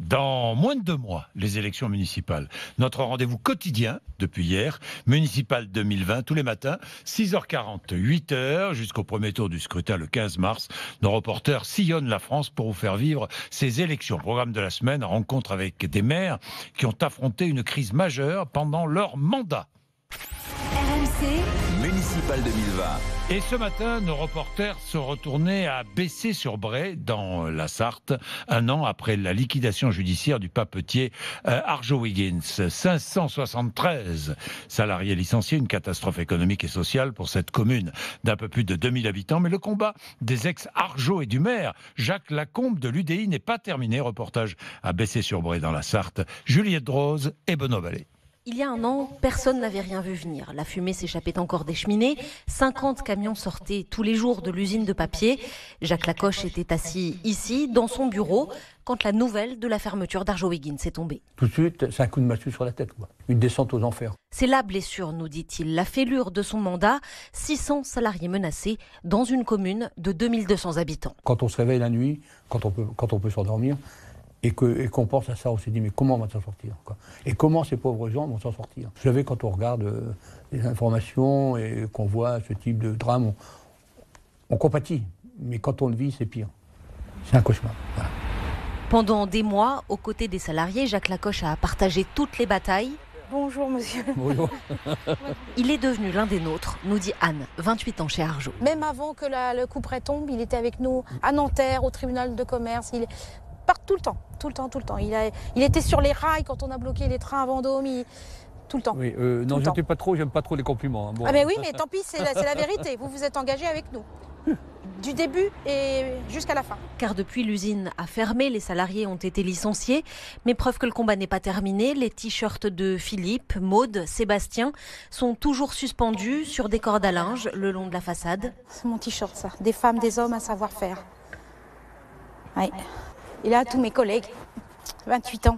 Dans moins de 2 mois, les élections municipales. Notre rendez-vous quotidien, depuis hier, municipal 2020, tous les matins, 6h40, 8h, jusqu'au premier tour du scrutin le 15 mars. Nos reporters sillonnent la France pour vous faire vivre ces élections. Programme de la semaine, rencontre avec des maires qui ont affronté une crise majeure pendant leur mandat. RMC Municipal 2020. Et ce matin, nos reporters sont retournés à Bessay-sur-Bray, dans la Sarthe, un an après la liquidation judiciaire du papetier Arjowiggins. 573 salariés licenciés, une catastrophe économique et sociale pour cette commune d'un peu plus de 2000 habitants. Mais le combat des ex-Arjo et du maire, Jacques Lacombe de l'UDI, n'est pas terminé. Reportage à Bessay-sur-Bray, dans la Sarthe. Juliette Drose et Benoît Vallée. Il y a un an, personne n'avait rien vu venir. La fumée s'échappait encore des cheminées. 50 camions sortaient tous les jours de l'usine de papier. Jacques Lacoche était assis ici, dans son bureau, quand la nouvelle de la fermeture d'Arjowiggins est tombée. Tout de suite, c'est un coup de massue sur la tête, quoi. Une descente aux enfers. C'est la blessure, nous dit-il, la fêlure de son mandat. 600 salariés menacés dans une commune de 2200 habitants. Quand on se réveille la nuit, quand on peut s'endormir, et qu'on pense à ça, on s'est dit mais comment on va s'en sortir, quoi. Et comment ces pauvres gens vont s'en sortir. Vous savez, quand on regarde les informations et qu'on voit ce type de drame, on compatit. Mais quand on le vit, c'est pire. C'est un cauchemar. Voilà. Pendant des mois, aux côtés des salariés, Jacques Lacoche a partagé toutes les batailles. Bonjour monsieur. Bonjour. Il est devenu l'un des nôtres, nous dit Anne, 28 ans chez Arjo. Même avant que le couperet tombe, il était avec nous à Nanterre, au tribunal de commerce. Il part tout le temps. Il était sur les rails quand on a bloqué les trains à Vendôme. Tout le temps. Oui, non, j'aime pas trop les compliments. Hein. Bon. Ah mais oui, mais tant pis, c'est la vérité. Vous vous êtes engagé avec nous. Du début et jusqu'à la fin. Car depuis, l'usine a fermé, les salariés ont été licenciés. Mais preuve que le combat n'est pas terminé, les t-shirts de Philippe, Maude, Sébastien sont toujours suspendus sur des cordes à linge le long de la façade. C'est mon t-shirt, ça. Des femmes, des hommes à savoir-faire. Oui. Et là, tous mes collègues, 28 ans.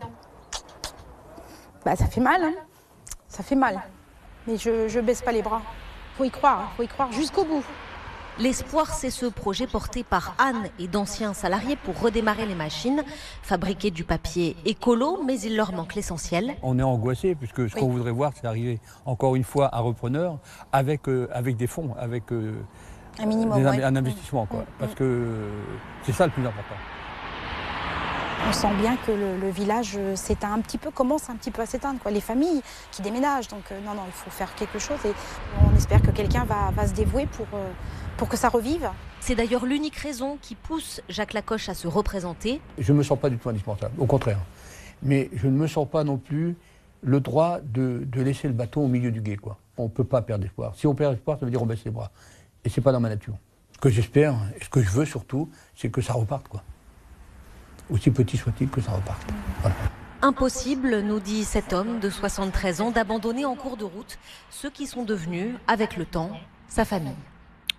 Bah, ça fait mal, hein. Ça fait mal. Mais je baisse pas les bras. Faut y croire jusqu'au bout. L'espoir, c'est ce projet porté par Anne et d'anciens salariés pour redémarrer les machines, fabriquer du papier écolo, mais il leur manque l'essentiel. On est angoissé puisque ce qu'on voudrait voir, c'est arriver encore une fois à repreneur avec des fonds, avec un minimum, un investissement, quoi. Parce que c'est ça le plus important. On sent bien que le village commence un petit peu à s'éteindre, quoi. Les familles qui déménagent, donc non, il faut faire quelque chose et on espère que quelqu'un va se dévouer pour que ça revive. C'est d'ailleurs l'unique raison qui pousse Jacques Lacoche à se représenter. Je ne me sens pas du tout indispensable, au contraire. Mais je ne me sens pas non plus le droit de laisser le bâton au milieu du gué, quoi. On ne peut pas perdre espoir. Si on perd espoir, ça veut dire on baisse les bras. Et c'est pas dans ma nature. Ce que j'espère, et ce que je veux surtout, c'est que ça reparte, quoi. Aussi petit soit-il que ça reparte. Voilà. Impossible, nous dit cet homme de 73 ans, d'abandonner en cours de route ceux qui sont devenus, avec le temps, sa famille.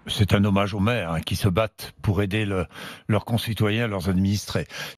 C'est un hommage aux maires qui se battent pour aider leurs concitoyens, leurs administrés.